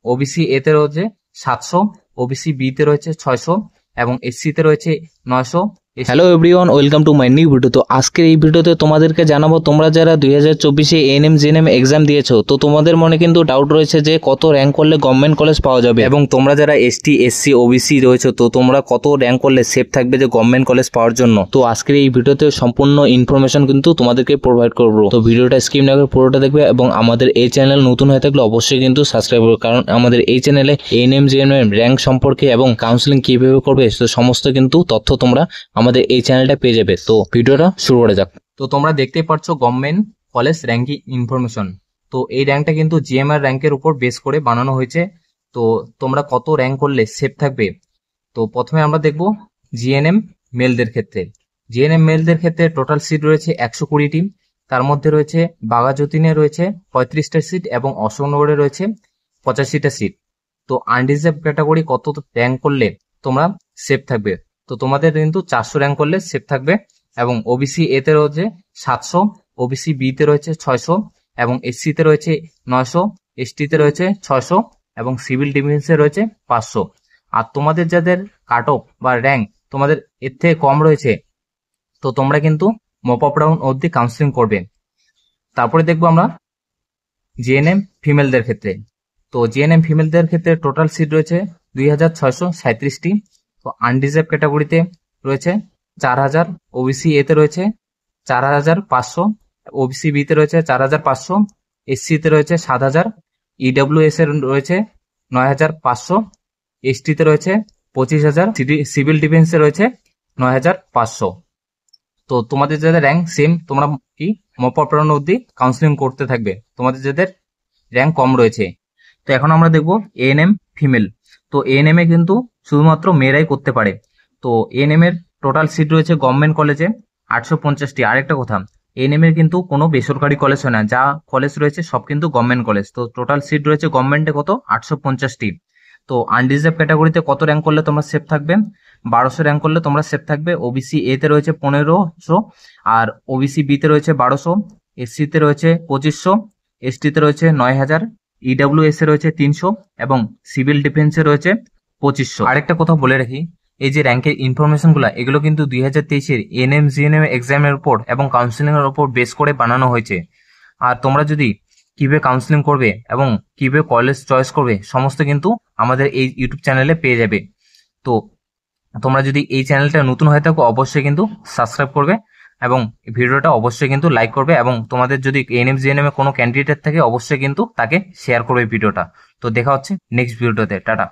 OBC এতে রয়েছে 700, OBC বিতে রয়েছে 600 এবং এসসিতে রয়েছে 900। Hello everyone, welcome to my new video. তো আজকের এই ভিডিওতে তোমাদেরকে জানাবো তোমরা যারা 2024-এ এএনএম জিএনএম এক্সাম দিয়েছো, তো তোমাদের মনে কিন্তু ডাউট রয়েছে যে কত র্যাঙ্ক করলে গভর্নমেন্ট কলেজ পাওয়া যাবে, এবং তোমরা যারা এসটি এসসি ওবিসি রয়েছে তো তোমরা কত র্যাঙ্ক করলে সেফ থাকবে যে গভর্নমেন্ট কলেজ পাওয়ার জন্য। তো আজকের এই ভিডিওতে সম্পূর্ণ ইনফরমেশন কিন্তু তোমাদেরকে প্রোভাইড করবো। তো ভিডিওটা স্কিপ না করে পুরোটা দেখবে, এবং আমাদের এই চ্যানেল নতুন হয়ে থাকলে অবশ্যই কিন্তু সাবস্ক্রাইব করবে, কারণ আমাদের এই চ্যানেলে এএনএম জিএনএম র্যাঙ্ক সম্পর্কে এবং কাউন্সিলিং কিভাবে করবে তো সমস্ত কিন্তু তথ্য তোমরা আমাদের এই চ্যানেলটা পেয়ে যাবে। তো ভিডিওটা শুরু করা যাক। তো তোমরা দেখতেই পাচ্ছ গভর্নমেন্ট কলেজ র্যাঙ্কিং ইনফরমেশন। তো এই র্যাঙ্কটা কিন্তু জিএমআর র্যাঙ্কের উপর বেস করে বানানো হয়েছে। তো তোমরা কত র্যাঙ্ক করলে সেফ থাকবে। তো প্রথমে আমরা দেখব জিএনএম মেলদের ক্ষেত্রে। জিএনএম মেলদের ক্ষেত্রে টোটাল সিট রয়েছে 120টি। তার মধ্যে রয়েছে বাঘাযতীনে রয়েছে 35টা সিট এবং অশোকনগরে রয়েছে 85টা সিট। তো আনরিজার্ভ ক্যাটাগরি কত র্যাঙ্ক করলে তোমরা সেফ থাকবে। তো তোমাদের কিন্তু 400 র্যাঙ্ক করলে সেফ থাকবে, এবং ওবিসি এতে রয়েছে 700, ওবিসি বিতে রয়েছে 600 এবং এসসিতে রয়েছে 900, এসটিতে রয়েছে 600 এবং সিভিল ডিফেন্সে রয়েছে 500। আর তোমাদের যাদের কাট অফ বা র্যাঙ্ক তোমাদের এর থেকে কম রয়েছে তো তোমরা কিন্তু মপ আপ রাউন্ড অবধি কাউন্সিলিং করবে। তারপরে দেখবো আমরা জিএনএম ফিমেলদের ক্ষেত্রে। তো জিএনএম ফিমেলদের ক্ষেত্রে টোটাল সিট রয়েছে 2637টি। তো আনরিজার্ভ ক্যাটাগরিতে রয়েছে 4000, ওবিসি এতে রয়েছে 4500, ওবিসি বিতে রয়েছে 4500, এসসিতে রয়েছে 7000, ইডব্লিউএস এর রয়েছে 9500, এসটিতে রয়েছে 25000, সিভিল ডিফেন্সে রয়েছে 9500। তো তোমাদের যাদের র্যাঙ্ক সেম তোমরা কি মপ আপ রাউন্ড অবধি কাউন্সিলিং করতে থাকবে তোমাদের যাদের র্যাঙ্ক কম রয়েছে। তো এখন আমরা দেখবো এএনএম ফিমেল। তো এএনএম এ কিন্তু শুধুমাত্র মেয়েরাই করতে পারে। তো এএনএম এর টোটাল সিট রয়েছে গভর্নমেন্ট কলেজে 850টি। আরেকটা কথা, এএনএম এর কিন্তু কোনো বেসরকারি কলেজ হয় না, যা কলেজ রয়েছে সব কিন্তু গভর্নমেন্ট কলেজ। তো টোটাল সিট রয়েছে গভর্নমেন্টে কত 850টি। তো আনরিজার্ভ ক্যাটাগরিতে কত র্যাঙ্ক করলে তোমরা সেফ থাকবে, 1200 র্যাঙ্ক করলে তোমরা সেফ থাকবে। ওবিসি এতে রয়েছে 1500, আর ওবিসি বিতে রয়েছে 1200, এসসিতে রয়েছে 2500, এসটিতে রয়েছে 9000, ইডব্লিউএস এ রয়েছে 300 এবং সিভিল ডিফেন্সে রয়েছে 2500। আরেকটা কথা বলে রাখি, এই যে র্যাঙ্কের ইনফরমেশনগুলো এগুলো কিন্তু 2023-এর এএনএম জিএনএম এক্সামের উপর এবং কাউন্সিলিং এর উপর বেস করে বানানো হয়েছে। আর তোমরা যদি কিভাবে কাউন্সিলিং করবে এবং কিভাবে কলেজ চয়েস করবে সমস্ত কিন্তু আমাদের এই ইউটিউব চ্যানেলে পেয়ে যাবে। তো তোমরা যদি এই চ্যানেলটা নতুন হয়ে থাকো অবশ্যই কিন্তু সাবস্ক্রাইব করবে এবং ভিডিওটা অবশ্যই কিন্তু লাইক করবে, এবং তোমাদের যদি এএনএম জিএনএম এ কোনো ক্যান্ডিডেট থাকে অবশ্যই কিন্তু তাকে শেয়ার করবে ভিডিওটা। তো দেখা হচ্ছে নেক্সট ভিডিওতে। টাটা।